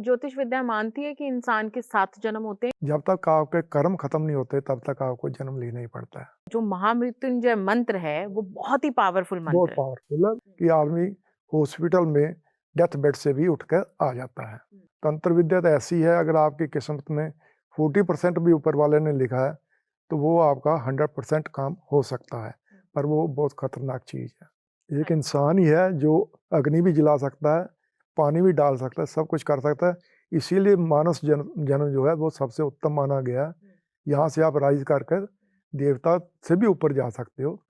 ज्योतिष विद्या मानती है कि इंसान के 7 जन्म होते हैं। जब तक आपके कर्म खत्म नहीं होते तब तक आपको जन्म लेना ही पड़ता है। जो महामृत्युंजय मंत्र है वो बहुत ही पावरफुल बहुत मंत्र है। पावरफुल है कि आदमी हॉस्पिटल में डेथ बेड से भी उठकर आ जाता है। तंत्र विद्या तो ऐसी है, अगर आपकी किस्मत में 40% भी ऊपर वाले ने लिखा है तो वो आपका 100% काम हो सकता है, पर वो बहुत खतरनाक चीज़ है। एक इंसान ही है जो अग्नि भी जला सकता है, पानी भी डाल सकता है, सब कुछ कर सकता है। इसीलिए मानस जन्म जो है वो सबसे उत्तम माना गया है। यहाँ से आप राइज कर कर देवता से भी ऊपर जा सकते हो।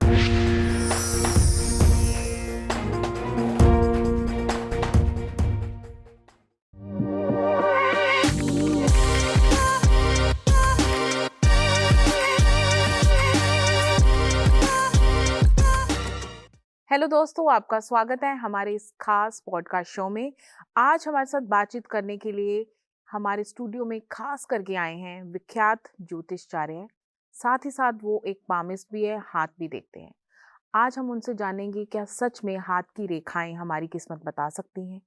हेलो दोस्तों, आपका स्वागत है हमारे इस खास पॉडकास्ट शो में। आज हमारे साथ बातचीत करने के लिए हमारे स्टूडियो में खास करके आए हैं विख्यात ज्योतिषाचार्य। साथ ही साथ वो एक पामिस्ट भी है, हाथ भी देखते हैं। आज हम उनसे जानेंगे क्या सच में हाथ की रेखाएं हमारी किस्मत बता सकती हैं,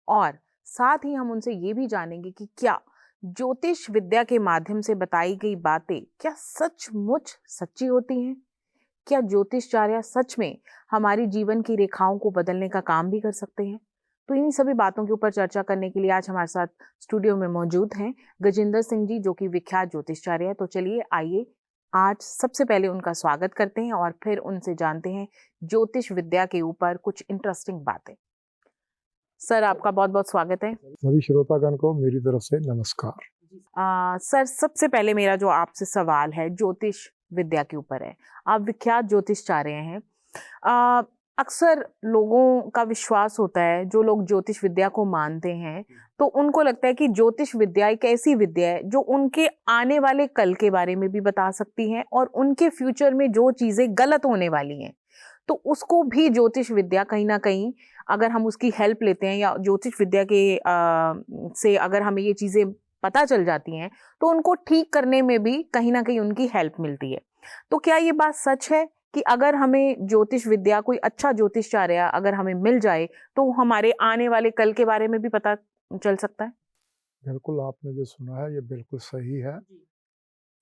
और साथ ही हम उनसे ये भी जानेंगे कि क्या ज्योतिष विद्या के माध्यम से बताई गई बातें क्या सचमुच सच्ची होती हैं। क्या ज्योतिषाचार्य सच में हमारी जीवन की रेखाओं को बदलने का काम भी कर सकते हैं। तो इन्हीं सभी बातों के ऊपर चर्चा करने के लिए आज हमारे साथ स्टूडियो में मौजूद हैं गजेंद्र सिंह जी, जो कि विख्यात ज्योतिषाचार्य है। तो चलिए आइए आज सबसे पहले उनका स्वागत करते हैं और फिर उनसे जानते हैं ज्योतिष विद्या के ऊपर कुछ इंटरेस्टिंग बातें। सर, आपका बहुत बहुत स्वागत है। सभी श्रोतागण को मेरी तरफ से नमस्कार। सर, सबसे पहले मेरा जो आपसे सवाल है ज्योतिष विद्या के ऊपर है। आप विख्यात ज्योतिषाचार्य हैं। अक्सर लोगों का विश्वास होता है, जो लोग ज्योतिष विद्या को मानते हैं तो उनको लगता है कि ज्योतिष विद्या एक ऐसी विद्या है जो उनके आने वाले कल के बारे में भी बता सकती है और उनके फ्यूचर में जो चीजें गलत होने वाली हैं तो उसको भी ज्योतिष विद्या कहीं ना कहीं, अगर हम उसकी हेल्प लेते हैं या ज्योतिष विद्या के से अगर हमें ये चीजें पता चल जाती हैं तो उनको ठीक करने में भी कहीं ना कहीं उनकी हेल्प मिलती है। तो क्या ये बात सच है कि अगर हमें ज्योतिष विद्या, कोई अच्छा ज्योतिषाचार्य अगर हमें मिल जाए तो हमारे आने वाले कल के बारे में भी पता चल सकता है? बिल्कुल, आपने जो सुना है ये बिल्कुल सही है।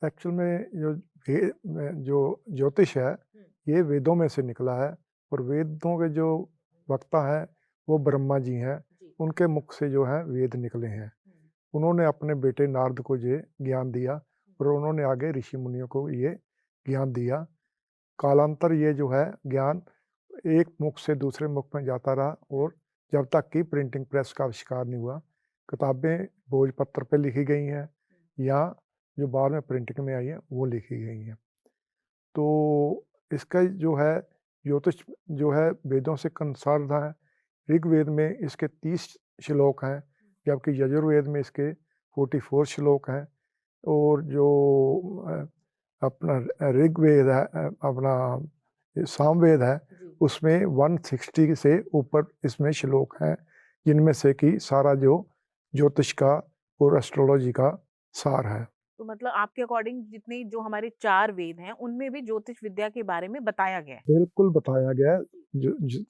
एक्चुअल में जो ज्योतिष है ये वेदों में से निकला है, और वेदों के जो वक्ता हैं वो ब्रह्मा जी हैं। उनके मुख से जो है वेद निकले हैं। उन्होंने अपने बेटे नारद को ये ज्ञान दिया और उन्होंने आगे ऋषि मुनियों को ये ज्ञान दिया। कालांतर ये जो है ज्ञान एक मुख से दूसरे मुख में जाता रहा, और जब तक कि प्रिंटिंग प्रेस का आविष्कार नहीं हुआ। किताबें भोजपत्र पे लिखी गई हैं या जो बाद में प्रिंटिंग में आई है वो लिखी गई हैं। तो इसका जो है ज्योतिष जो है वेदों से कंसर्न है। ऋग्वेद में इसके 30 श्लोक हैं, जबकि यजुर्वेद में इसके 44 श्लोक हैं। और जो अपना ऋग्वेद है, अपना सामवेद है, उसमें 160 से ऊपर इसमें श्लोक हैं, जिनमें से कि सारा जो ज्योतिष का और एस्ट्रोलॉजी का सार है। तो मतलब आपके अकॉर्डिंग जितने जो हमारे 4 वेद हैं उनमें भी ज्योतिष विद्या के बारे में बताया गया है? बिल्कुल बताया गया है।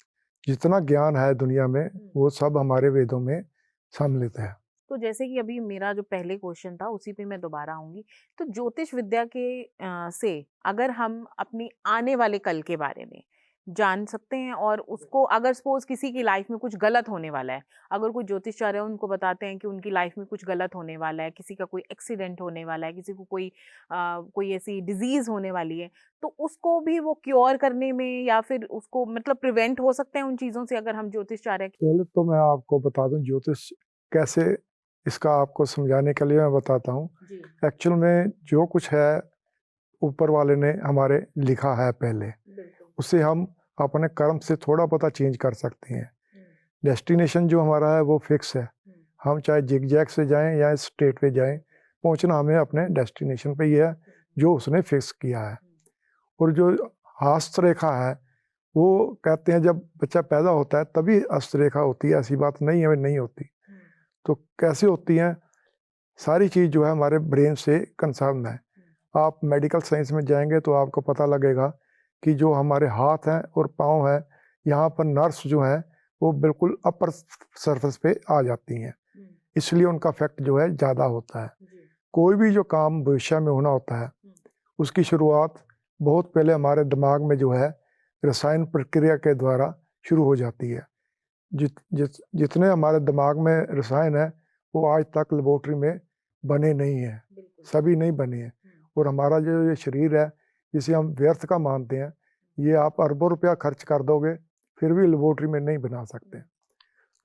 जितना ज्ञान है दुनिया में वो सब हमारे वेदों में सम्मिलित है। तो जैसे कि अभी मेरा जो पहले क्वेश्चन था उसी पे मैं दोबारा आऊंगी। तो ज्योतिष विद्या के से अगर हम अपनी आने वाले कल के बारे में जान सकते हैं, और उसको अगर सपोज किसी की लाइफ में कुछ गलत होने वाला है, अगर कोई ज्योतिषाचार्य उनको बताते हैं कि उनकी लाइफ में कुछ गलत होने वाला है, किसी का कोई एक्सीडेंट होने वाला है, किसी को कोई ऐसी डिजीज होने वाली है, तो उसको भी वो क्योर करने में या फिर उसको मतलब प्रिवेंट हो सकते हैं उन चीजों से अगर हम ज्योतिषाचार्य? पहले तो मैं आपको बता दूं ज्योतिष कैसे, इसका आपको समझाने के लिए मैं बताता हूँ। एक्चुअल में जो कुछ है ऊपर वाले ने हमारे लिखा है पहले, उससे हम अपने कर्म से थोड़ा पता चेंज कर सकते हैं। डेस्टिनेशन जो हमारा है वो फिक्स है। हम चाहे जिग-जैग से जाएं या स्ट्रेट पे जाएं, पहुंचना हमें अपने डेस्टिनेशन पे ही है जो उसने फिक्स किया है। और जो हस्तरेखा है वो कहते हैं जब बच्चा पैदा होता है तभी हस्तरेखा होती है, ऐसी बात नहीं है नहीं होती। तो कैसे होती है? सारी चीज़ जो है हमारे ब्रेन से कंसर्न है। आप मेडिकल साइंस में जाएंगे तो आपको पता लगेगा कि जो हमारे हाथ हैं और पाँव हैं, यहाँ पर नर्व्स जो हैं वो बिल्कुल अपर सरफेस पे आ जाती हैं। इसलिए उनका इफेक्ट जो है ज़्यादा होता है। कोई भी जो काम भविष्य में होना होता है उसकी शुरुआत बहुत पहले हमारे दिमाग में जो है रसायन प्रक्रिया के द्वारा शुरू हो जाती है। जितने हमारे दिमाग में रसायन है वो आज तक लेबोरेटरी में बने नहीं हैं, सभी नहीं बने हैं। और हमारा जो ये शरीर है जिसे हम व्यर्थ का मानते हैं, ये आप अरबों रुपया खर्च कर दोगे फिर भी लेबोरेटरी में नहीं बना सकते।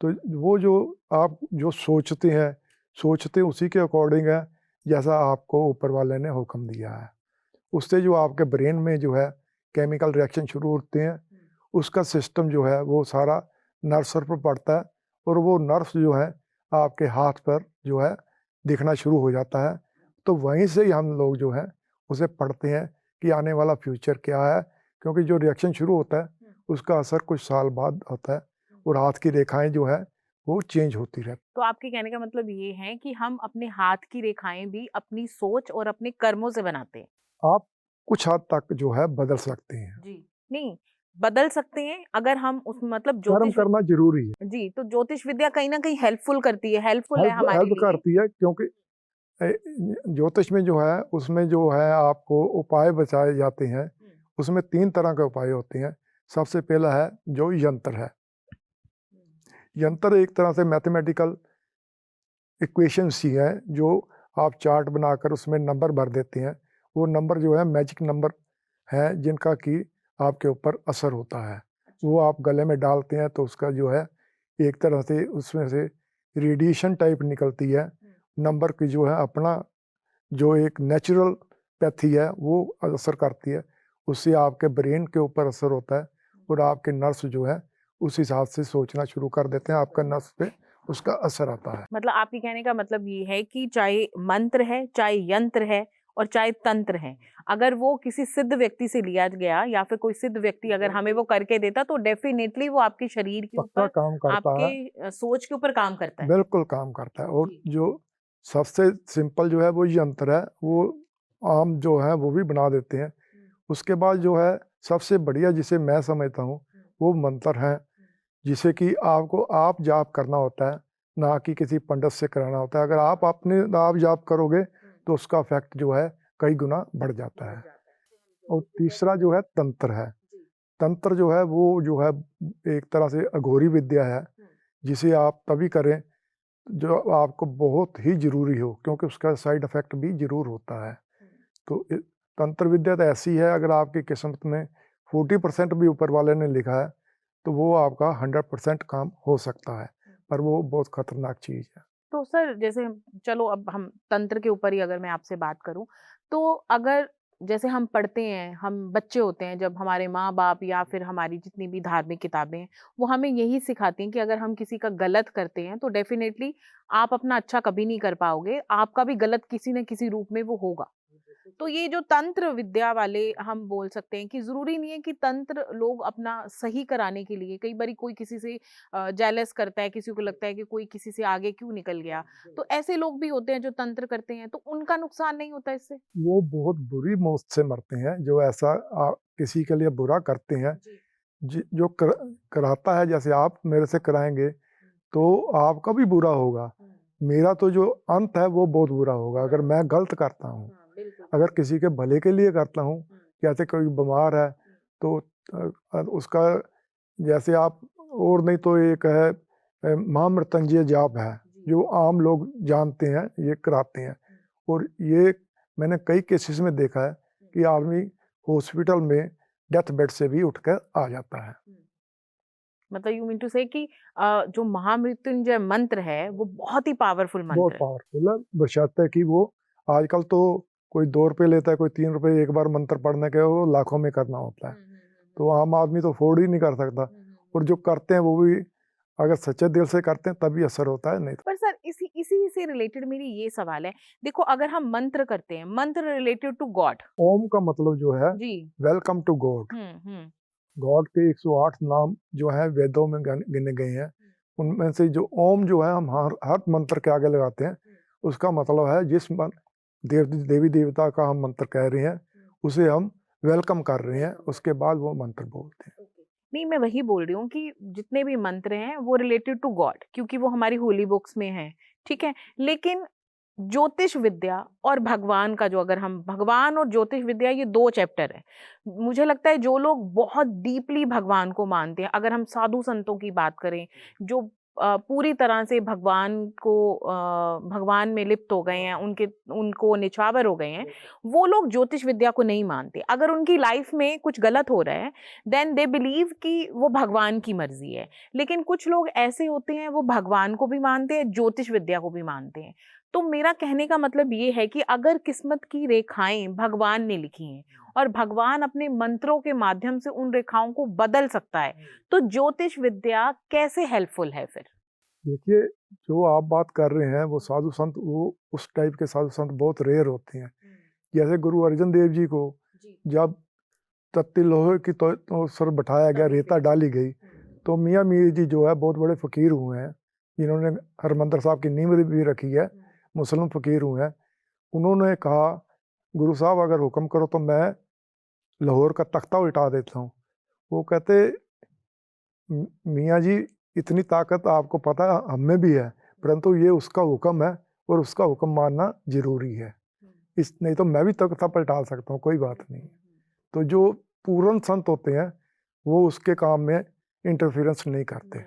तो वो जो आप जो सोचते उसी के अकॉर्डिंग है जैसा आपको ऊपर वाले ने हुक्म दिया है। उससे जो आपके ब्रेन में जो है केमिकल रिएक्शन शुरू होते हैं, उसका सिस्टम जो है वो सारा नर्व्स पर पड़ता है और वो नर्व्स जो है आपके हाथ पर जो है दिखना शुरू हो जाता है। तो वहीं से ही हम लोग जो है उसे पढ़ते हैं कि आने वाला फ्यूचर क्या है, क्योंकि जो रिएक्शन शुरू होता है उसका असर कुछ साल बाद होता है और हाथ की रेखाएं जो है वो चेंज होती रहती। तो आपके कहने का मतलब ये है कि हम अपने हाथ की रेखाएं भी अपनी सोच और अपने कर्मों से बनाते हैं। आप कुछ हद तक जो है बदल सकते हैं। जी। नहीं, बदल सकते हैं अगर हम उस मतलब कर्म करना जरूरी है। जी, तो ज्योतिष विद्या कहीं न कहीं हेल्पफुल है हमारे हेल्प लिए। करती है, क्योंकि ज्योतिष में जो है उसमें जो है आपको उपाय बताए जाते हैं। उसमें 3 तरह के उपाय होते हैं। सबसे पहला है जो यंत्र है। यंत्र एक तरह से मैथमेटिकल इक्वेशंस ही है जो आप चार्ट बनाकर उसमें नंबर भर देते हैं। वो नंबर जो है मैजिक नंबर है जिनका कि आपके ऊपर असर होता है। वो आप गले में डालते हैं तो उसका जो है एक तरह से उसमें से रेडिएशन टाइप निकलती है। नंबर की जो है अपना जो एक नेचुरल पैथी है वो असर करती है। उससे आपके ब्रेन के ऊपर असर होता है और आपके नर्व्स जो है उस हिसाब से सोचना शुरू कर देते हैं। आपका नर्व्स पे उसका असर आता है। मतलब आपके कहने का मतलब ये है कि चाहे मंत्र है, चाहे यंत्र है और चाहे तंत्र है, अगर वो किसी सिद्ध व्यक्ति से लिया गया या फिर कोई सिद्ध व्यक्ति अगर हमें वो करके देता तो डेफिनेटली वो आपके शरीर के पक्का ऊपर, काम करता है। आपके सोच के ऊपर काम करता है। बिल्कुल काम करता है। और जी। जो सबसे सिंपल जो है वो यंत्र है, वो आम जो है वो भी बना देते हैं। उसके बाद जो है सबसे बढ़िया जिसे मैं समझता हूँ वो मंत्र है, जिसे कि आपको आप जाप करना होता है, ना कि किसी पंडित से कराना होता है। अगर आप अपने आप जाप करोगे तो उसका इफेक्ट जो है कई गुना बढ़ जाता है। और तीसरा जो है तंत्र है। तंत्र जो है वो जो है एक तरह से अघोरी विद्या है, जिसे आप तभी करें जो आपको बहुत ही ज़रूरी हो, क्योंकि उसका साइड इफ़ेक्ट भी ज़रूर होता है। तो तंत्र विद्या तो ऐसी है, अगर आपकी किस्मत में 40% भी ऊपर वाले ने लिखा है तो वो आपका 100% काम हो सकता है, पर वो बहुत खतरनाक चीज़ है। तो सर जैसे चलो अब हम तंत्र के ऊपर ही अगर मैं आपसे बात करूं, तो अगर जैसे हम पढ़ते हैं, हम बच्चे होते हैं जब हमारे माँ बाप या फिर हमारी जितनी भी धार्मिक किताबें हैं वो हमें यही सिखाती हैं कि अगर हम किसी का गलत करते हैं तो डेफिनेटली आप अपना अच्छा कभी नहीं कर पाओगे, आपका भी गलत किसी न किसी रूप में वो होगा। तो ये जो तंत्र विद्या वाले हम बोल सकते हैं कि ज़रूरी नहीं है कि तंत्र लोग अपना सही कराने के लिए, कई बारी कोई किसी से जेलस करता है, किसी को लगता है कि कोई किसी से आगे क्यों निकल गया, तो ऐसे लोग भी होते हैं जो तंत्र करते हैं, तो उनका नुकसान नहीं होता इससे? वो बहुत बुरी मौत से मरते हैं जो ऐसा किसी के लिए बुरा करते हैं। जो कराता है, जैसे आप मेरे से कराएंगे तो आपका भी बुरा होगा, मेरा तो जो अंत है वो बहुत बुरा होगा अगर मैं गलत करता हूँ। अगर किसी के भले के लिए करता हूँ, जैसे कोई बीमार है तो उसका जैसे आप, और नहीं तो एक है महामृत्युंजय जाप है जो आम लोग जानते हैं, ये कराते हैं। और ये मैंने कई केसेस में देखा है कि आदमी हॉस्पिटल में डेथ बेड से भी उठकर आ जाता है। मतलब यू मीन टू से कि जो महामृत्युंजय मंत्र है वो बहुत ही पावरफुल बहुत मंत्र है। पावरफुल है, बशर्ते कि वो आजकल तो कोई 2 रुपए लेता है, कोई 3 रुपए एक बार मंत्र पढ़ने के, वो लाखों में करना होता है। तो आम आदमी तो अफोर्ड ही नहीं कर सकता। और जो करते हैं वो भी अगर सच्चे दिल से करते हैं तभी असर होता है, नहीं तो। पर सर इसी इसी से रिलेटेड मेरी ये सवाल है, देखो अगर हम मंत्र करते हैं, मंत्र रिलेटेड टू गॉड। ओम का मतलब जो है जी। Welcome to God. Hmm. God के 108 नाम जो है वेदों में गिने गए हैं। उनमें से जो ओम जो है हम हर मंत्र के आगे लगाते हैं, उसका मतलब है जिस देवी देवता का हम मंत्र कह रहे हैं उसे हम वेलकम कर रहे हैं, उसके बाद वो मंत्र बोलते हैं। नहीं, मैं वही बोल रही हूँ कि जितने भी मंत्र हैं वो रिलेटेड टू गॉड, क्योंकि वो हमारी होली बुक्स में है, ठीक है। लेकिन ज्योतिष विद्या और भगवान का जो, अगर हम भगवान और ज्योतिष विद्या, ये 2 चैप्टर है। मुझे लगता है जो लोग बहुत डीपली भगवान को मानते हैं, अगर हम साधु संतों की बात करें, जो पूरी तरह से भगवान को भगवान में लिप्त हो गए हैं, उनको निछावर हो गए हैं, वो लोग ज्योतिष विद्या को नहीं मानते। अगर उनकी लाइफ में कुछ गलत हो रहा है, देन दे बिलीव कि वो भगवान की मर्जी है। लेकिन कुछ लोग ऐसे होते हैं, वो भगवान को भी मानते हैं, ज्योतिष विद्या को भी मानते हैं। तो मेरा कहने का मतलब ये है कि अगर किस्मत की रेखाएं भगवान ने लिखी हैं और भगवान अपने मंत्रों के माध्यम से उन रेखाओं को बदल सकता है, तो ज्योतिष विद्या कैसे हेल्पफुल है फिर? देखिए, जो आप बात कर रहे हैं वो साधु संत, वो उस टाइप के साधु संत बहुत रेयर होते हैं। जैसे गुरु अर्जन देव जी को जब तत्ती लोहे की तो सर बैठाया गया, रेता डाली गई, तो मियाँ मीर जी जो है बहुत बड़े फ़कीर हुए हैं, जिन्होंने हरमंदिर साहब की नींव भी रखी है, मुस्लिम फ़कीर हुए हैं। उन्होंने कहा, गुरु साहब अगर हुक्म करो तो मैं लाहौर का तख्ता उल्टा देता हूँ। वो कहते, मियाँ जी इतनी ताकत आपको पता है हम में भी है, परंतु ये उसका हुक्म है और उसका हुक्म मानना ज़रूरी है। इस नहीं तो मैं भी तख्ता पलटा सकता हूँ, कोई बात नहीं। तो जो पूर्ण संत होते हैं वो उसके काम में इंटरफेरेंस नहीं करते।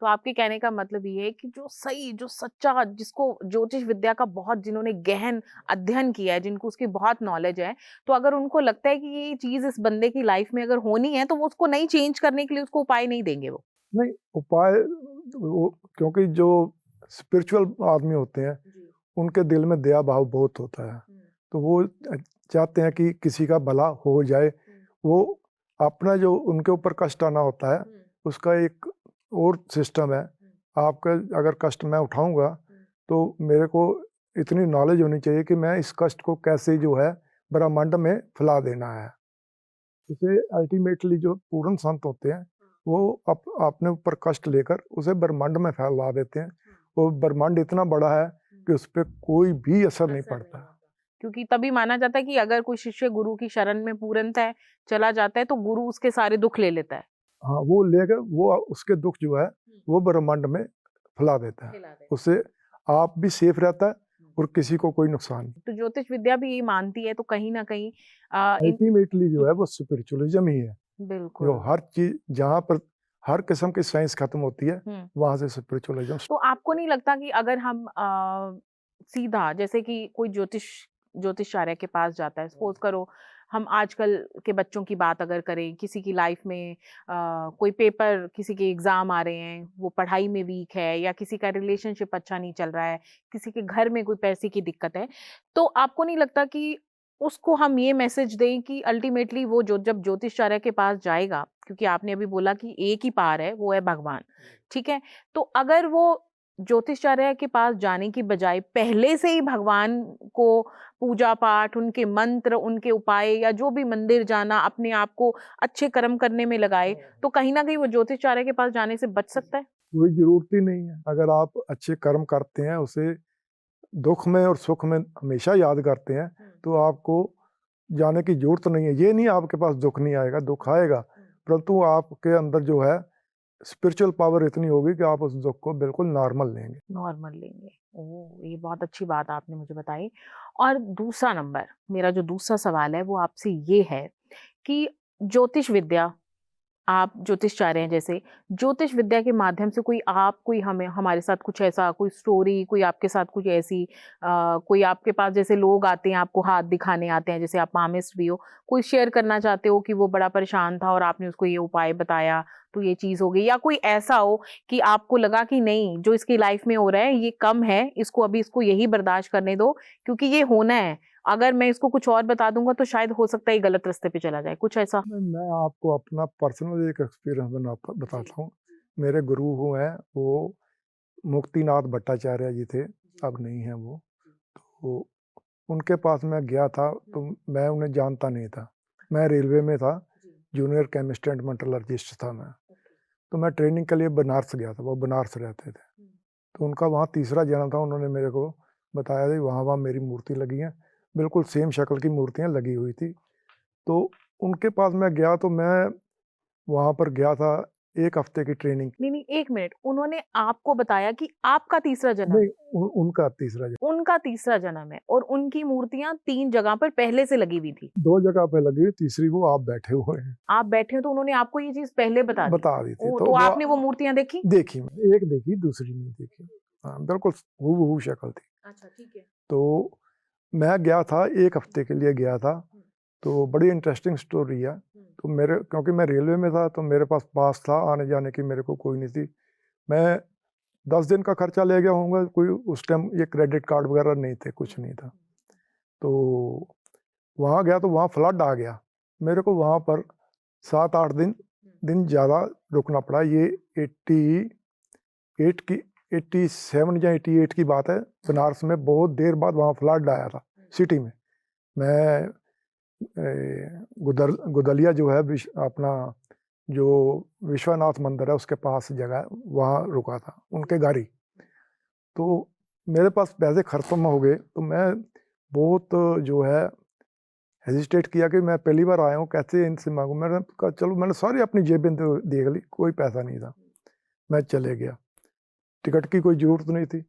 तो आपके कहने का मतलब ये है कि जो सही, जो सच्चा, जिसको ज्योतिष विद्या का बहुत, जिन्होंने गहन अध्ययन किया है, जिनको उसकी बहुत नॉलेज है, तो अगर उनको लगता है कि ये चीज इस बंदे की लाइफ में अगर होनी है, तो वो उसको नहीं चेंज करने के लिए उसको उपाय नहीं देंगे वो। नहीं, उपाय वो, क्योंकि जो स्पिरिचुअल आदमी होते हैं उनके दिल में दया भाव बहुत होता है, तो वो चाहते हैं कि किसी का भला हो जाए। वो अपना जो उनके ऊपर कष्ट आना होता है उसका एक और सिस्टम है। आपका अगर कष्ट मैं उठाऊंगा तो मेरे को इतनी नॉलेज होनी चाहिए कि मैं इस कष्ट को कैसे जो है ब्रह्मांड में फैला देना है। इसे अल्टीमेटली जो पूर्ण संत होते हैं वो अपने ऊपर कष्ट लेकर उसे ब्रह्मांड में फैला देते हैं। वो ब्रह्मांड इतना बड़ा है कि उस पर कोई भी असर नहीं पड़ता। क्योंकि तभी माना जाता है कि अगर कोई शिष्य गुरु की शरण में पूर्णतः चला जाता है, तो गुरु उसके सारे दुख ले लेता है। हाँ, वो लेकर वो उसके दुख जो है वो ब्रह्मांड में फैला देता है। उससे आप भी सेफ रहता है और किसी को कोई नुकसान नहीं। तो ज्योतिष विद्या भी ये मानती है, तो कहीं ना कहीं अल्टीमेटली जो है वो स्पिरिचुअलिज्म ही है। बिल्कुल। जो हर चीज जहाँ पर हर किस्म की साइंस खत्म होती है वहां से स्पिरिचुअलिज्म। तो आपको नहीं लगता कि अगर हम सीधा, जैसे कि कोई ज्योतिषाचार्य के पास जाता है, सपोज करो हम आजकल के बच्चों की बात अगर करें, किसी की लाइफ में कोई पेपर, किसी के एग्जाम आ रहे हैं, वो पढ़ाई में वीक है, या किसी का रिलेशनशिप अच्छा नहीं चल रहा है, किसी के घर में कोई पैसे की दिक्कत है, तो आपको नहीं लगता कि उसको हम ये मैसेज दें कि अल्टीमेटली वो जो जब ज्योतिषाचार्य के पास जाएगा, क्योंकि आपने अभी बोला कि एक ही पार है, वो है भगवान, ठीक है, तो अगर वो ज्योतिषाचार्य के पास जाने की बजाय पहले से ही भगवान को पूजा पाठ, उनके मंत्र, उनके उपाय, या जो भी मंदिर जाना, अपने आप को अच्छे कर्म करने में लगाए, तो कहीं ना कहीं वो ज्योतिषाचार्य के पास जाने से बच सकता है। कोई जरूरत ही नहीं है। अगर आप अच्छे कर्म करते हैं, उसे दुख में और सुख में हमेशा याद करते हैं, तो आपको जाने की जरूरत नहीं है। ये नहीं आपके पास दुख नहीं आएगा, दुख आएगा, परंतु आपके अंदर जो है स्पिरिचुअल पावर इतनी होगी कि आप उस दुख को बिल्कुल नॉर्मल लेंगे। नॉर्मल लेंगे। ओह! ये बहुत अच्छी बात आपने मुझे बताई। और दूसरा नंबर, मेरा जो दूसरा सवाल है वो आपसे ये है कि ज्योतिष विद्या, आप ज्योतिषाचार्य हैं, जैसे ज्योतिष विद्या के माध्यम से कोई हमें हमारे साथ कुछ ऐसा, कोई स्टोरी, कोई आपके साथ कुछ ऐसी कोई आपके पास जैसे लोग आते हैं, आपको हाथ दिखाने आते हैं, जैसे आप पामिस्ट भी हो, कोई शेयर करना चाहते हो कि वो बड़ा परेशान था और आपने उसको ये उपाय बताया, तो ये चीज़ हो गई, या कोई ऐसा हो कि आपको लगा कि नहीं, जो इसकी लाइफ में हो रहा है ये कम है, इसको यही बर्दाश्त करने दो, क्योंकि ये होना है, अगर मैं इसको कुछ और बता दूंगा तो शायद हो सकता है ये गलत रास्ते पे चला जाए, कुछ ऐसा? मैं आपको अपना पर्सनल एक एक्सपीरियंस बताता हूँ। मेरे गुरु हुए हैं वो मुक्तिनाथ भट्टाचार्य जी थे, अब नहीं है वो। तो उनके पास मैं गया था, तो मैं उन्हें जानता नहीं था। मैं रेलवे में था, जूनियर केमिस्ट एंड मेटलर्जिस्ट था मैं। तो मैं ट्रेनिंग के लिए बनारस गया था, वो बनारस रहते थे। तो उनका वहाँ तीसरा जन्म था। उन्होंने मेरे को बताया था वहाँ वहाँ मेरी मूर्ति लगी है, बिल्कुल सेम शक्ल की मूर्तियाँ लगी हुई थी। तो उनके पास मैं गया, तो मैं वहाँ पर गया था 1 हफ्ते की ट्रेनिंग। नहीं, 1 मिनट, उन्होंने आपको बताया कि आपका तीसरा जन्म नहीं, है? उनका तीसरा जन्म। उनका तीसरा जन्म है और उनकी मूर्तियाँ 3 जगह पर पहले से लगी हुई थी। 2 जगह पे लगी हुई, तीसरी वो आप बैठे हुए हैं। आप बैठे हो तो उन्होंने आपको ये चीज़ पहले बता दी? बता दी थी। ओह! तो तो वो आपने वो मूर्तियाँ देखी? देखी मैंने, एक देखी, दूसरी नहीं देखी। हाँ, बिल्कुल हूबहू शक्ल थी। अच्छा, ठीक है। तो मैं गया था, 1 हफ्ते के लिए गया था, तो बड़ी इंटरेस्टिंग स्टोरी है। तो मेरे, क्योंकि मैं रेलवे में था, तो मेरे पास पास था, आने-जाने की मेरे को कोई नहीं थी। मैं 10 दिन का खर्चा ले गया होऊँगा, कोई उस टाइम ये क्रेडिट कार्ड वगैरह नहीं थे, कुछ नहीं था। तो वहाँ गया तो वहाँ फ्लड आ गया। मेरे को वहाँ पर 7-8 दिन ज़्यादा रुकना पड़ा। ये 88 की 87 या 88 की बात है। बनारस में बहुत देर बाद वहाँ फ्लड आया था सिटी में। मैं गुदलिया जो है अपना जो विश्वनाथ मंदिर है उसके पास जगह है, वहाँ रुका था उनके घर ही। तो मेरे पास पैसे खत्म हो गए, तो मैं बहुत जो है हेजिटेट किया कि मैं पहली बार आया हूँ, कैसे इनसे मांगूं। मैंने कहा चलो, मैंने सारी अपनी जेबें तो देख ली, कोई पैसा नहीं था। मैं चले गया, टिकट की कोई ज़रूरत नहीं थी।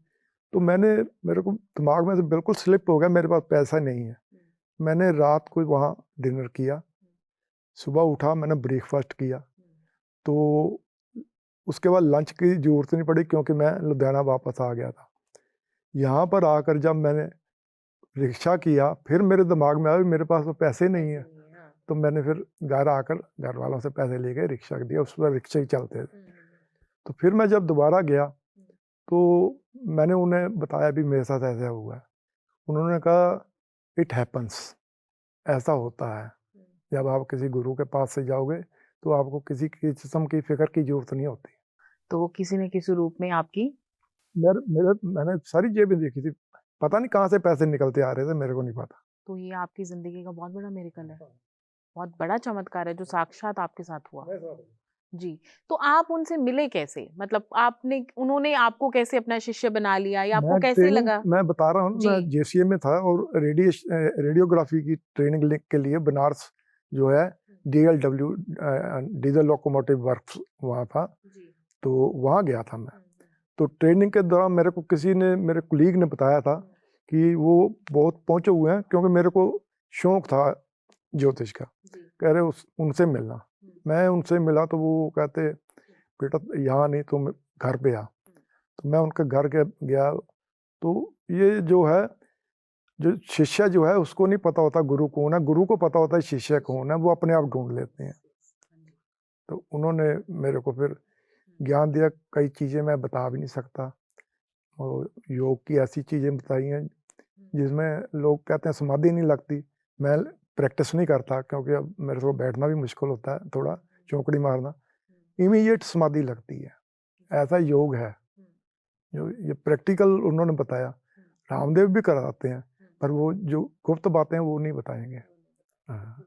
तो मेरे को दिमाग में से बिल्कुल स्लिप हो गया, मेरे पास पैसा नहीं है। मैंने रात को वहाँ डिनर किया, सुबह उठा, मैंने ब्रेकफास्ट किया। तो उसके बाद लंच की ज़रूरत नहीं पड़ी, क्योंकि मैं लुधियाना वापस आ गया था। यहाँ पर आकर जब मैंने रिक्शा किया, फिर मेरे दिमाग में आया भी मेरे पास तो पैसे नहीं है। तो मैंने फिर घर आकर घर वालों से पैसे लेके रिक्शा दिया, उस पर रिक्शा ही चलते थे। तो फिर मैं जब दोबारा गया, तो मैंने उन्हें बताया भी मेरे साथ ऐसा हुआ है। उन्होंने कहा इट हैपन्स, ऐसा होता है। जब आप किसी गुरु के पास से जाओगे, तो आपको किसी किस्म की फ़िक्र की ज़रूरत नहीं होती। तो किसी न किसी रूप में आपकी मैंने सारी जेबें देखी थी, पता नहीं कहाँ से पैसे निकलते आ रहे थे, मेरे को नहीं पता। तो ये आपकी ज़िंदगी का बहुत बड़ा मिरेकल है। बहुत बड़ा चमत्कार है जो साक्षात आपके साथ हुआ। जी, तो आप उनसे मिले कैसे? मतलब उन्होंने आपको कैसे अपना शिष्य बना लिया या आपको कैसे लगा? मैं बता रहा हूँ, मैं जी। जेसीए में था और रेडियोग्राफी की ट्रेनिंग के लिए बनारस जो है डीएलडब्ल्यू डीजल लोकोमोटिव वर्क्स वहाँ था, तो वहाँ गया था मैं। तो ट्रेनिंग के दौरान मेरे को मेरे कुलीग ने बताया था कि वो बहुत पहुँचे हुए हैं, क्योंकि मेरे को शौक था ज्योतिष का। कह रहे उनसे मिलना। मैं उनसे मिला तो वो कहते बेटा यहाँ नहीं, तुम घर पे आ। तो मैं उनके घर गया। तो ये जो है, जो शिष्य जो है उसको नहीं पता होता गुरु कौन है, गुरु को पता होता है शिष्य कौन है, वो अपने आप ढूंढ लेते हैं। तो उन्होंने मेरे को फिर ज्ञान दिया, कई चीज़ें मैं बता भी नहीं सकता। और योग की ऐसी चीज़ें बताई हैं जिसमें लोग कहते हैं समाधि नहीं लगती। मैं प्रैक्टिस नहीं करता, क्योंकि अब मेरे को बैठना भी मुश्किल होता है, थोड़ा चौकड़ी मारना। इमीडिएट समाधि लगती है, ऐसा योग है जो ये प्रैक्टिकल उन्होंने बताया। रामदेव भी कराते हैं, पर वो जो गुप्त बातें हैं वो नहीं बताएंगे। हाँ।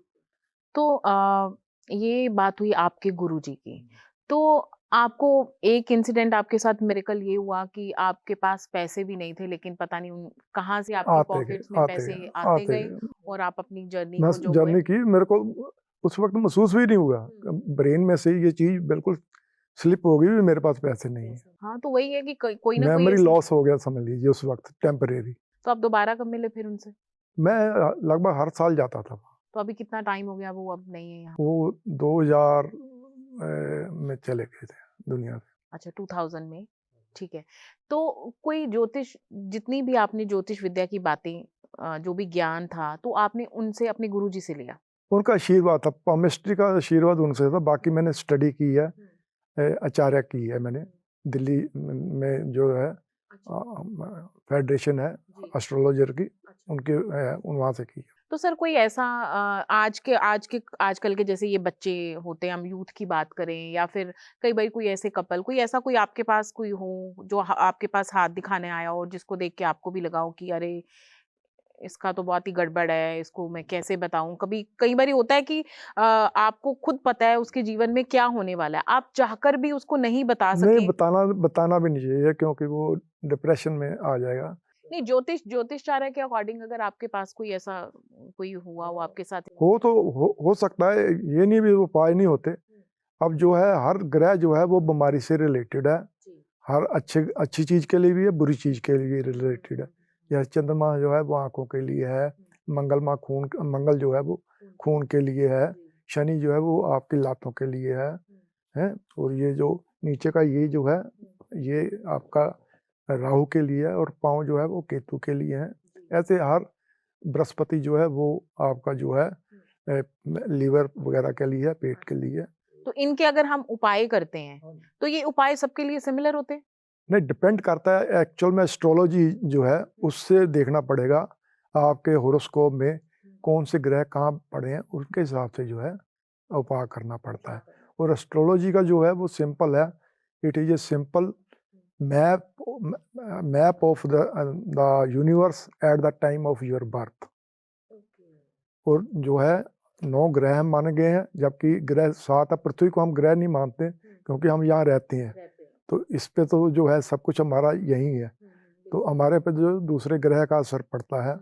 तो ये बात हुई आपके गुरुजी की। तो आपको एक इंसिडेंट आपके साथ मिरेकल ये हुआ कि आपके पास पैसे भी नहीं थे, लेकिन पता नहीं कहाँ से आपकी आते गए, पॉकेट्स में आते पैसे गए, आते आते गए गए। और आप अपनी जर्नी मैं को जो हुए। जर्नी की, मेरे को उस वक्त महसूस भी नहीं हुआ। ब्रेन में से ये चीज़ बिल्कुल स्लिप हो गई भी मेरे पास पैसे नहीं है। हाँ, तो वही है कि कोई ना कोई मेमोरी ऐसी। लॉस हो गया समझ लीजिए उस वक्त, टेम्परेरी। तो आप दोबारा कब मिले फिर उनसे? मैं लगभग हर साल जाता था। तो अभी कितना टाइम हो गया वो अब नहीं है यहाँ? वो 2000 में चले गए थे दुनिया से। अच्छा, 2000 में, ठीक है। तो कोई ज्योतिष, जितनी भी आपने ज्योतिष विद्या की बातें, जो भी ज्ञान था, तो आपने उनसे अपने गुरुजी से लिया? उनका आशीर्वाद था, पामिस्ट्री का आशीर्वाद उनसे था। बाकी मैंने स्टडी की है, आचार्य की है मैंने। दिल्ली में जो है फेडरेशन है एस्ट्रोलॉजर की, उनके वहाँ से की है। तो सर कोई ऐसा आजकल के जैसे ये बच्चे होते हैं, हम यूथ की बात करें या फिर कई बार कोई ऐसे कपल, कोई ऐसा कोई आपके पास कोई हो जो आपके पास हाथ दिखाने आया हो और जिसको देख के आपको भी लगा हो कि अरे इसका तो बहुत ही गड़बड़ है, इसको मैं कैसे बताऊं। कई बार होता है कि आपको खुद पता है उसके जीवन में क्या होने वाला है, आप चाहकर भी उसको नहीं बता नहीं, सके। बताना भी नहीं चाहिए, क्योंकि वो डिप्रेशन में आ जाएगा। नहीं, ज्योतिषचार्य के अकॉर्डिंग अगर आपके पास कोई ऐसा कोई हुआ हो आपके साथ। हो सकता है, ये नहीं भी वो पाए नहीं होते। अब जो है हर ग्रह जो है वो बीमारी से रिलेटेड है, हर अच्छी चीज़ के लिए भी है, बुरी चीज़ के लिए रिलेटेड है। जैसे चंद्रमा जो है वो आँखों के लिए है, मंगल जो है वो खून के लिए है, शनि जो है वो आपकी लातों के लिए है, और ये जो नीचे का ये जो है ये आपका राहु के लिए है, और पाँव जो है वो केतु के लिए है। ऐसे हर बृहस्पति जो है वो आपका जो है लीवर वगैरह के लिए है, पेट के लिए। तो इनके अगर हम उपाय करते हैं तो ये उपाय सबके लिए सिमिलर होते हैं? नहीं, डिपेंड करता है एक्चुअल में एस्ट्रोलॉजी जो है उससे देखना पड़ेगा आपके होरोस्कोप में कौन से ग्रह कहाँ पड़े हैं, उसके हिसाब से जो है उपाय करना पड़ता है। और एस्ट्रोलॉजी का जो है वो सिंपल है, it is a simple map of the universe at the time of your birth. और जो है 9 ग्रह माने गए हैं, जबकि ग्रह 7 है। पृथ्वी को हम ग्रह नहीं मानते क्योंकि हम यहाँ रहते हैं, तो इस पे तो जो है सब कुछ हमारा यही है, तो हमारे पे जो दूसरे ग्रह का असर पड़ता है,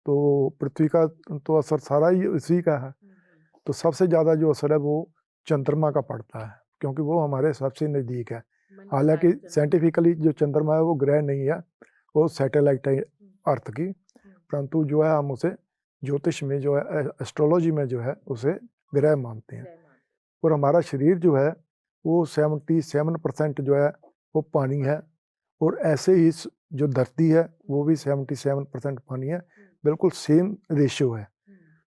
तो पृथ्वी का तो असर सारा ही इसी का है। तो सबसे ज़्यादा जो असर है वो चंद्रमा का पड़ता है, क्योंकि वो हमारे सबसे नज़दीक है। हालांकि साइंटिफिकली जो चंद्रमा है वो ग्रह नहीं है, वो सैटेलाइट है अर्थ की, परंतु जो है हम उसे ज्योतिष में जो है एस्ट्रोलॉजी में जो है उसे ग्रह मानते हैं। और हमारा शरीर जो है वो 77% जो है वो पानी है, और ऐसे ही जो धरती है वो भी 77% पानी है, बिल्कुल सेम रेशियो है।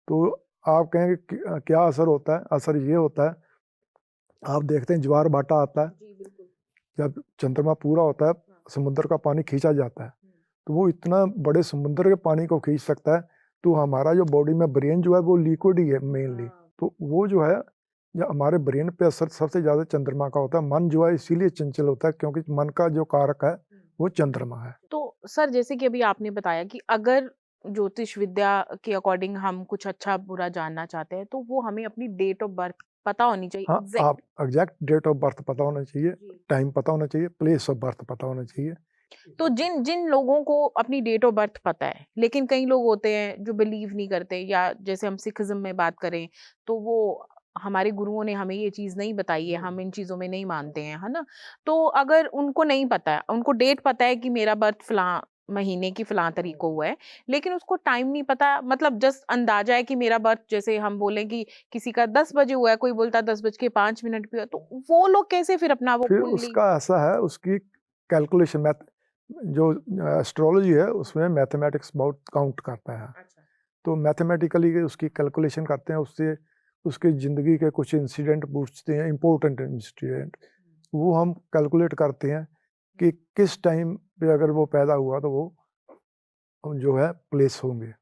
तो आप कहेंगे क्या असर होता है? असर ये होता है, आप देखते हैं ज्वार भाटा आता है, जब चंद्रमा पूरा होता है समुद्र का पानी खींचा जाता है, तो वो इतना बड़े समुद्र के पानी को खींच सकता है। तो हमारा जो बॉडी में ब्रेन जो है वो लिक्विड ही है मेनली, तो वो जो है हमारे ब्रेन पे असर सबसे ज़्यादा चंद्रमा का होता है। मन जो है इसीलिए चंचल होता है क्योंकि मन का जो कारक है वो चंद्रमा है। तो सर जैसे कि अभी आपने बताया कि अगर ज्योतिष विद्या के अकॉर्डिंग हम कुछ अच्छा बुरा जानना चाहते हैं तो वो हमें अपनी डेट ऑफ बर्थ पता होनी चाहिए। हाँ, एग्जैक्ट आप एग्जैक्ट डेट ऑफ बर्थ पता होना चाहिए, टाइम पता होना चाहिए, प्लेस ऑफ बर्थ पता होना चाहिए। तो जिन जिन लोगों को अपनी डेट ऑफ बर्थ पता है, लेकिन कई लोग होते हैं जो बिलीव नहीं करते, या जैसे हम सिखिज्म में बात करें तो वो हमारे गुरुओं ने हमें ये चीज नहीं बताई है, हम इन चीजों में नहीं मानते हैं, है ना? तो अगर उनको नहीं पता है, उनको डेट पता है कि मेरा बर्थ फलां महीने की फलां तारीख को हुआ है, लेकिन उसको टाइम नहीं पता, मतलब जस्ट अंदाजा है कि मेरा बर्थ, जैसे हम बोलें कि किसी का 10 बजे हुआ है, कोई बोलता है 10:05 पे हुआ, तो वो लोग कैसे फिर अपना वो फिर कुंडली? उसका ऐसा है, उसकी कैलकुलेशन मैथ जो एस्ट्रोलॉजी है उसमें मैथमेटिक्स बहुत काउंट करता है। अच्छा। तो मैथमेटिकली उसकी कैलकुलेशन करते हैं, उससे उसकी ज़िंदगी के कुछ इंसिडेंट पूछते हैं, इम्पोर्टेंट इंसिडेंट, वो हम कैलकुलेट करते हैं कि किस टाइम पे अगर वो पैदा हुआ तो वो जो है प्लेस होंगे।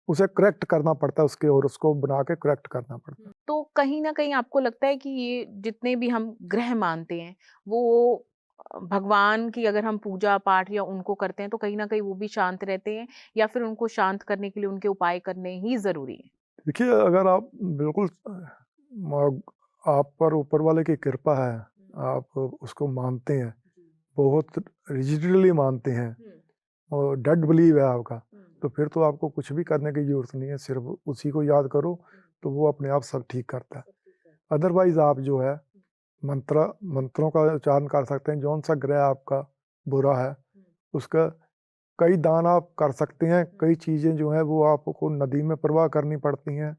उसे करेक्ट करना पड़ता है, उसके हॉरोस्कोप बना के करेक्ट करना पड़ता है। तो कहीं न कहीं आपको लगता है कि ये जितने भी हम ग्रह मानते हैं, वो भगवान की अगर हम पूजा-पाठ या उनको करते हैं, तो कहीं न कहीं वो भी शांत रहते हैं, या फिर उनको शांत करने के लिए उनके उपाय करने ही ज़रूरी है? देखिए, अगर आप बिल्कुल म आप पर ऊपर वाले की कृपा है, आप उसको मानते हैं, बहुत रिजिडली मानते हैं और डेड बिलीव है आपका, तो फिर तो आपको कुछ भी करने की ज़रूरत नहीं है, सिर्फ़ उसी को याद करो, तो वो अपने आप सब ठीक करता है। अदरवाइज़ आप जो है मंत्रों का उच्चारण कर सकते हैं, जौन-सा ग्रह आपका बुरा है, उसका कई दान आप कर सकते हैं, कई चीज़ें जो हैं वो आपको नदी में प्रवाह करनी पड़ती हैं,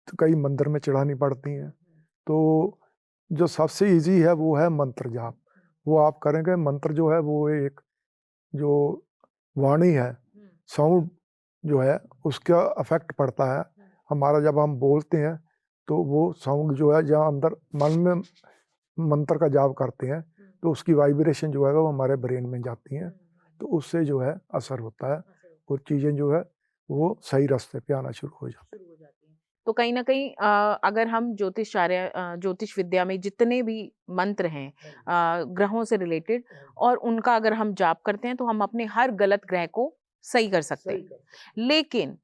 तो कई मंदिर में चढ़ानी पड़ती हैं। तो जो सबसे ईज़ी है वो है मंत्र जाप, वो आप करेंगे। मंत्र जो है वो एक जो वाणी है, साउंड जो है उसका इफ़ेक्ट पड़ता है। हमारा जब हम बोलते हैं, तो वो साउंड जो है जहाँ अंदर मन में मंत्र का जाप करते हैं, तो उसकी वाइब्रेशन जो है वो हमारे ब्रेन में जाती हैं, तो उससे जो है असर होता है और चीज़ें जो है वो सही रास्ते पे आना शुरू हो जाती हैं। तो कहीं न कहीं अगर हम ज्योतिष विद्या में जितने भी मंत्र हैं ग्रहों से रिलेटेड, और उनका अगर हम जाप करते हैं, तो हम अपने हर गलत ग्रह को सही कर सकते हैं। लेकिन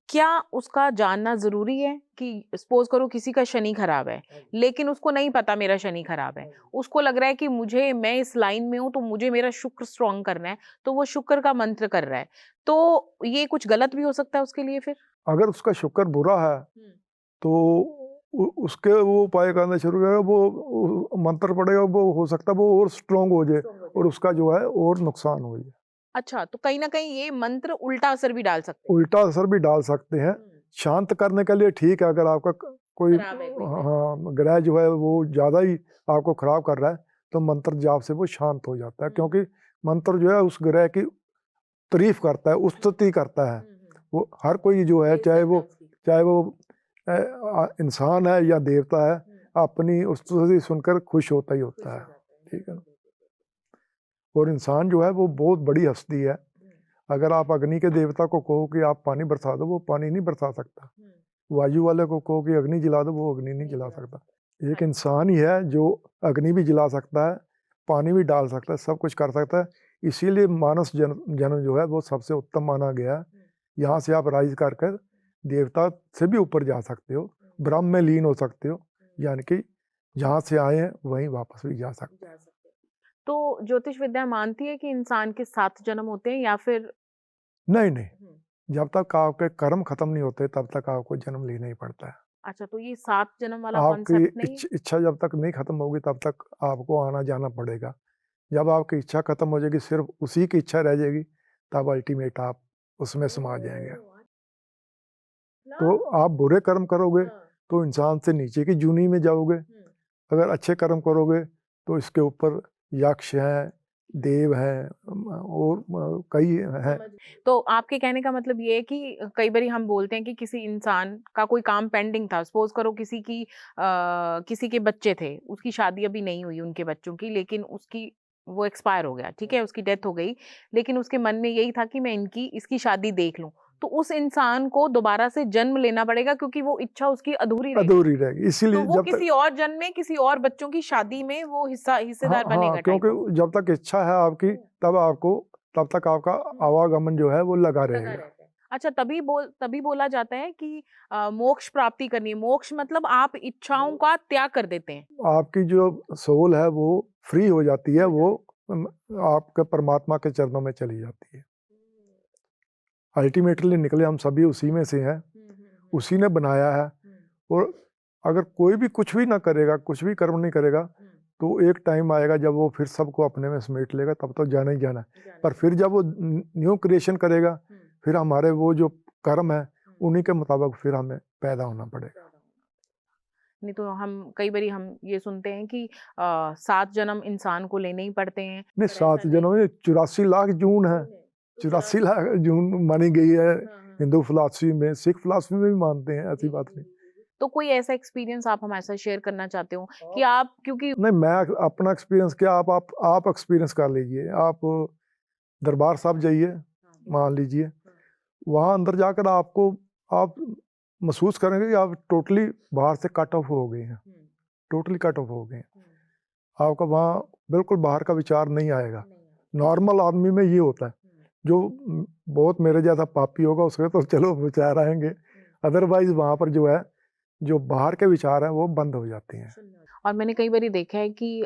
क्या उसका जानना ज़रूरी है कि सपोज़ करो किसी का शनि खराब है, लेकिन उसको नहीं पता मेरा शनि खराब है। उसको लग रहा है कि मैं इस लाइन में हूँ, तो मुझे मेरा शुक्र स्ट्रॉन्ग करना है, तो वो शुक्र का मंत्र कर रहा है। तो ये कुछ गलत भी हो सकता है उसके लिए फिर? अगर उसका शुक्र बुरा है, तो उसके वो उपाय करना शुरू करेगा, वो मंत्र पड़ेगा, वो हो सकता है वो और स्ट्रांग हो जाए और उसका जो है और नुकसान हो जाए। अच्छा, तो कहीं न कहीं ये मंत्र उल्टा असर भी डाल सकते हैं। उल्टा असर भी डाल सकते हैं। शांत करने के लिए ठीक है, अगर आपका कोई खराब है कोई ग्रह। हाँ ग्रह जो है वो ज़्यादा ही आपको खराब कर रहा है, तो मंत्र जाप से वो शांत हो जाता है, क्योंकि मंत्र जो है उस ग्रह की तारीफ करता है, स्तुति करता है। वो हर कोई जो है, चाहे वो इंसान है या देवता है, अपनी स्तुति सुनकर खुश होता ही होता है। ठीक है ना? और इंसान जो है वो बहुत बड़ी हस्ती है। अगर आप अग्नि के देवता को कहो कि आप पानी बरसा दो, वो पानी नहीं बरसा सकता। वायु वाले को कहो कि अग्नि जला दो, वो अग्नि नहीं जला सकता। एक इंसान ही है जो अग्नि भी जला सकता है, पानी भी डाल सकता है, सब कुछ कर सकता है। इसीलिए मानस जन्म जो है वो सबसे उत्तम माना गया है। यहाँ से आप राइज कर कर देवता से भी ऊपर जा सकते हो, ब्रह्म में लीन हो सकते हो, यानी कि जहाँ से आए हैं वहीं वापस भी जा सकते हैं। तो ज्योतिष विद्या मानती है कि इंसान के 7 जन्म होते हैं या फिर नहीं, जब तक आपके कर्म खत्म नहीं होते तब तक आपको जन्म लेना ही पड़ता है। अच्छा, तो ये 7 जन्म वाला आपकी कॉन्सेप्ट नहीं है? इच्छा जब तक नहीं खत्म होगी तब तक आपको आना जाना पड़ेगा। जब आपकी इच्छा खत्म हो जाएगी, सिर्फ उसी की इच्छा रह जाएगी, तब अल्टीमेट आप उसमें समा जाएंगे। तो आप बुरे कर्म करोगे तो इंसान से नीचे की जूनी में जाओगे, अगर अच्छे कर्म करोगे तो इसके ऊपर यक्ष हैं, देव हैं, और कई हैं। तो आपके कहने का मतलब ये है कि कई बारी हम बोलते हैं कि किसी इंसान का कोई काम पेंडिंग था, सपोज करो किसी के बच्चे थे, उसकी शादी अभी नहीं हुई उनके बच्चों की, लेकिन उसकी वो एक्सपायर हो गया, ठीक है, उसकी डेथ हो गई, लेकिन उसके मन में यही था कि मैं इसकी शादी देख लूं, तो उस इंसान को दोबारा से जन्म लेना पड़ेगा क्योंकि वो इच्छा उसकी अधूरी रह गई। अधूरी रहेगी, तो इसीलिए वो जब तक किसी और जन्म में किसी और बच्चों की शादी में वो हिस्सेदार बनेगा टाइप क्योंकि ऑफ। जब तक इच्छा है आपकी तब तक आपका आवागमन जो है वो लगा रहेगा। अच्छा, तभी बोला जाता है कि मोक्ष प्राप्ति करनी है। मोक्ष मतलब आप इच्छाओं का त्याग कर देते हैं। आपकी जो सोल है वो फ्री हो जाती है, वो अम, आपके परमात्मा के चरणों में चली जाती है। अल्टीमेटली निकले हम सभी उसी में से हैं, उसी ने बनाया है। और अगर कोई भी कुछ भी ना करेगा, कुछ भी कर्म नहीं करेगा, तो एक टाइम आएगा जब वो फिर सबको अपने में समेट लेगा, तब तो जाना ही जाना है। पर फिर जब वो न्यू क्रिएशन करेगा, फिर हमारे वो जो कर्म है उन्हीं के मुताबिक फिर हमें पैदा होना पड़ेगा। नहीं तो कई बारी हम ये सुनते हैं कि 7 जन्म इंसान को लेने ही पड़ते हैं। नहीं, 7 जन्म में 84 लाख जून है, 84 लाख जून मानी गई है हिंदू फिलॉसफी में, सिख फिलॉसफी में भी मानते हैं, ऐसी बात नहीं। तो कोई ऐसा एक्सपीरियंस आप हमारे साथ शेयर करना चाहते हो कि आप क्योंकि नहीं, मैं अपना एक्सपीरियंस क्या, आप एक्सपीरियंस कर लीजिए। आप दरबार साहब जाइए, मान लीजिए, वहाँ अंदर जाकर आप महसूस करेंगे कि आप टोटली बाहर से कट ऑफ हो गए हैं, टोटली कट ऑफ हो गए हैं। आपका वहाँ बिल्कुल बाहर का विचार नहीं आएगा। नॉर्मल आदमी में ये होता है, जो बहुत मेरे जैसा पापी होगा उसके तो चलो विचार आएंगे, अदरवाइज वहाँ पर जो है, जो बाहर के विचार हैं वो बंद हो जाते हैं। और मैंने कई बारी देखा है कि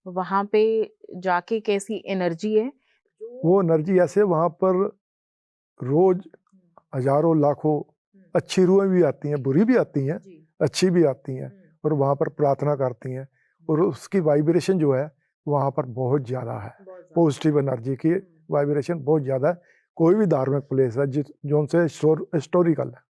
वहाँ पे जाके कैसी एनर्जी है, वो एनर्जी ऐसे वहाँ पर रोज हजारों लाखों अच्छी रूहें भी आती हैं, बुरी भी आती हैं, अच्छी भी आती हैं, और वहाँ पर प्रार्थना करती हैं, और उसकी वाइब्रेशन जो है वहाँ पर बहुत ज़्यादा है, पॉजिटिव एनर्जी की वाइब्रेशन बहुत ज़्यादा है। कोई भी धार्मिक प्लेस है जो उनसे हिस्टोरिकल है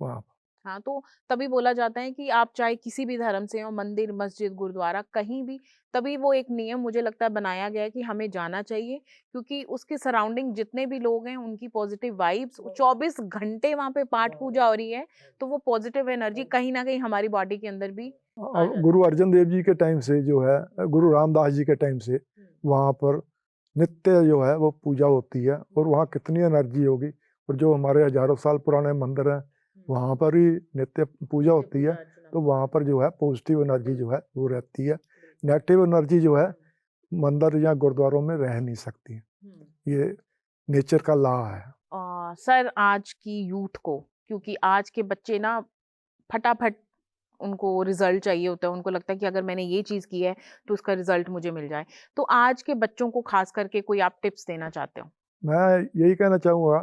वहाँ पर। हाँ, तो तभी बोला जाता है कि आप चाहे किसी भी धर्म से हो, मंदिर, मस्जिद, गुरुद्वारा, कहीं भी, तभी वो एक नियम मुझे लगता है बनाया गया है कि हमें जाना चाहिए, क्योंकि उसके सराउंडिंग जितने भी लोग हैं उनकी पॉजिटिव वाइब्स 24 घंटे वहाँ पे पाठ पूजा हो रही है, तो वो पॉजिटिव एनर्जी कहीं ना कहीं हमारी बॉडी के अंदर भी आ जाती गुरु है। अर्जन देव जी के टाइम से जो है, गुरु रामदास जी के टाइम से वहाँ पर नित्य जो है वो पूजा होती है, और वहाँ कितनी एनर्जी होगी। और जो हमारे हजारों साल पुराने मंदिर हैं वहाँ पर ही नित्य पूजा होती है, तो वहाँ पर जो है पॉजिटिव एनर्जी जो है वो रहती है। नेगेटिव एनर्जी जो है मंदिर या गुरुद्वारों में रह नहीं सकती, ये नेचर का लॉ है। सर, आज की यूथ को, क्योंकि आज के बच्चे ना फटाफट उनको रिजल्ट चाहिए होता है, उनको लगता है कि अगर मैंने ये चीज़ की है तो उसका रिजल्ट मुझे मिल जाए, तो आज के बच्चों को खास करके कोई आप टिप्स देना चाहते हो? मैं यही कहना चाहूँगा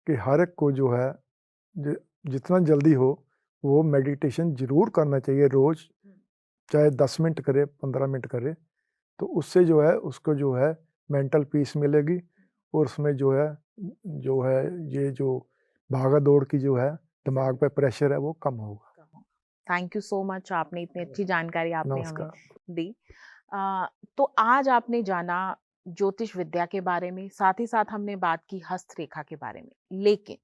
कि हर एक को जो है जितना जल्दी हो वो मेडिटेशन जरूर करना चाहिए रोज, चाहे 10 मिनट करे 15 मिनट करे, तो उससे जो है उसको जो है मेंटल पीस मिलेगी और उसमें जो है ये जो भागा दौड़ की जो है दिमाग पे प्रेशर है वो कम होगा। थैंक यू सो मच, आपने इतनी अच्छी जानकारी आपने हमें नमस्कार। दी। तो आज आपने जाना ज्योतिष विद्या के बारे में, साथ ही साथ हमने बात की हस्तरेखा के बारे में, लेकिन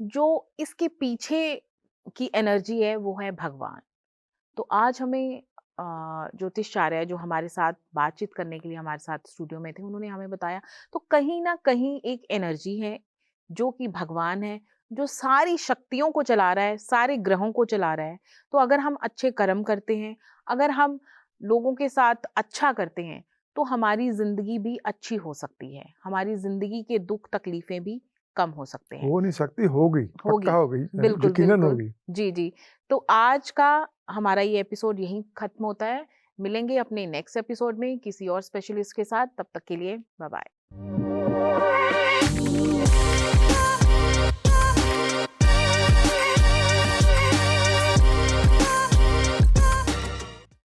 जो इसके पीछे की एनर्जी है वो है भगवान। तो आज हमें ज्योतिषाचार्य जो हमारे साथ बातचीत करने के लिए हमारे साथ स्टूडियो में थे, उन्होंने हमें बताया तो कहीं ना कहीं एक एनर्जी है जो कि भगवान है, जो सारी शक्तियों को चला रहा है, सारे ग्रहों को चला रहा है। तो अगर हम अच्छे कर्म करते हैं, अगर हम लोगों के साथ अच्छा करते हैं, तो हमारी जिंदगी भी अच्छी हो सकती है, हमारी जिंदगी के दुख तकलीफें भी कम हो सकते हैं। हो नहीं सकती, होगी, होगी, पक्का होगी, बिल्कुल यकीनन बिल्कुल। होगी। जी जी। तो आज का हमारा ये एपिसोड यहीं खत्म होता है। मिलेंगे अपने नेक्स्ट एपिसोड में किसी और स्पेशलिस्ट के साथ। तब तक के लिए बाय बाय।